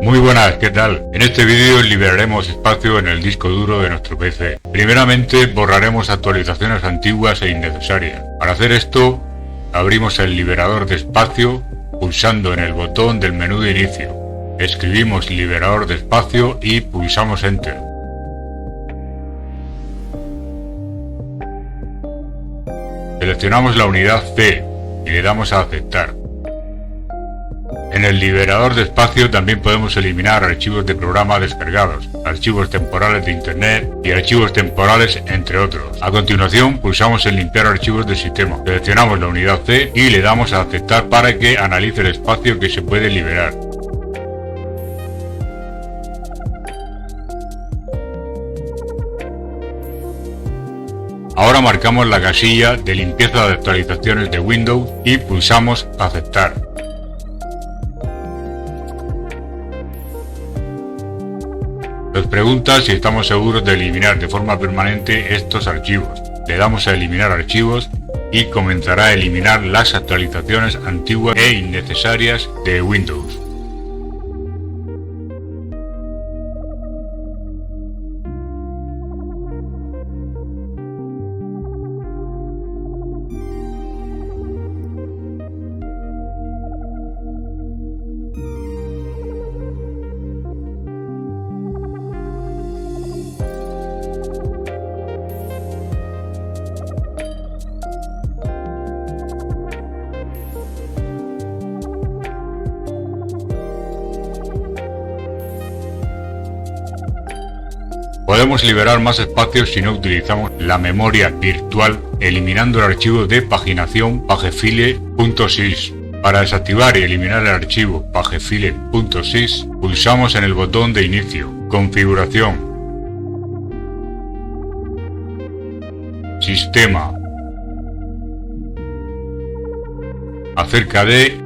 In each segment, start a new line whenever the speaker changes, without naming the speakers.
Muy buenas, ¿qué tal? En este vídeo liberaremos espacio en el disco duro de nuestro PC. Primeramente borraremos actualizaciones antiguas e innecesarias. Para hacer esto, abrimos el liberador de espacio pulsando en el botón del menú de inicio. Escribimos liberador de espacio y pulsamos Enter. Seleccionamos la unidad C y le damos a aceptar. En el liberador de espacio también podemos eliminar archivos de programa descargados, archivos temporales de internet y archivos temporales, entre otros. A continuación pulsamos en limpiar archivos del sistema. Seleccionamos la unidad C y le damos a aceptar para que analice el espacio que se puede liberar. Ahora marcamos la casilla de limpieza de actualizaciones de Windows y pulsamos aceptar. Nos pregunta si estamos seguros de eliminar de forma permanente estos archivos. Le damos a eliminar archivos y comenzará a eliminar las actualizaciones antiguas e innecesarias de Windows. Podemos liberar más espacio si no utilizamos la memoria virtual, eliminando el archivo de paginación pagefile.sys. Para desactivar y eliminar el archivo pagefile.sys, pulsamos en el botón de inicio, configuración, sistema, acerca de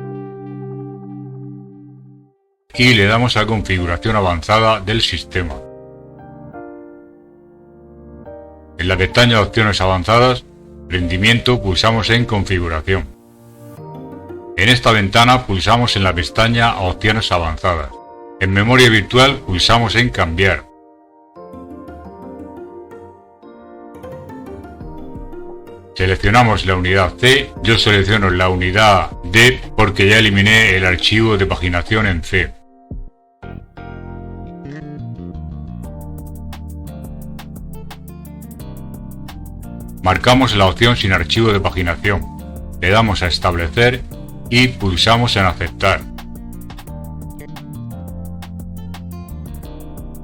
y le damos a configuración avanzada del sistema. En la pestaña de opciones avanzadas, rendimiento, pulsamos en configuración. En esta ventana pulsamos en la pestaña opciones avanzadas. En memoria virtual pulsamos en cambiar. Seleccionamos la unidad C, yo selecciono la unidad D porque ya eliminé el archivo de paginación en C. Marcamos la opción sin archivo de paginación, le damos a establecer y pulsamos en aceptar.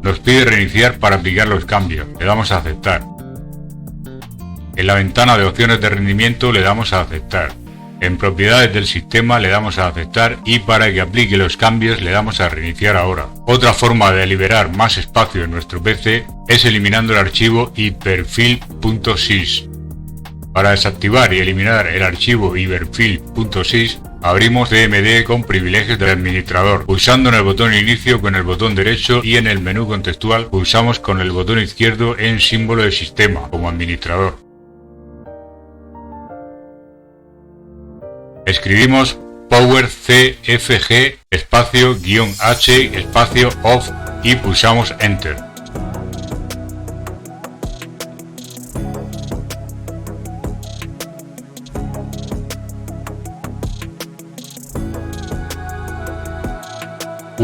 Nos pide reiniciar para aplicar los cambios, le damos a aceptar. En la ventana de opciones de rendimiento le damos a aceptar. En propiedades del sistema le damos a aceptar y para que aplique los cambios le damos a reiniciar ahora. Otra forma de liberar más espacio en nuestro PC es eliminando el archivo iberfil.sys. Para desactivar y eliminar el archivo iberfil.sys, abrimos CMD con privilegios del administrador, pulsando en el botón inicio con el botón derecho y en el menú contextual pulsamos con el botón izquierdo en símbolo de sistema como administrador. Escribimos powercfg espacio -h espacio off y pulsamos enter.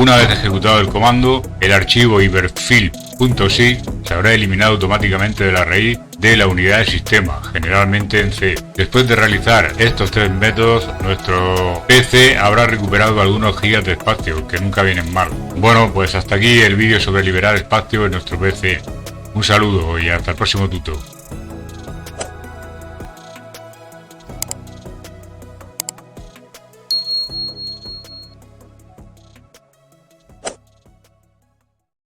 Una vez ejecutado el comando, el archivo iberfil.sys se habrá eliminado automáticamente de la raíz de la unidad de sistema, generalmente en C. Después de realizar estos tres métodos, nuestro PC habrá recuperado algunos gigas de espacio, que nunca vienen mal. Bueno, pues hasta aquí el vídeo sobre liberar espacio en nuestro PC. Un saludo y hasta el próximo tuto.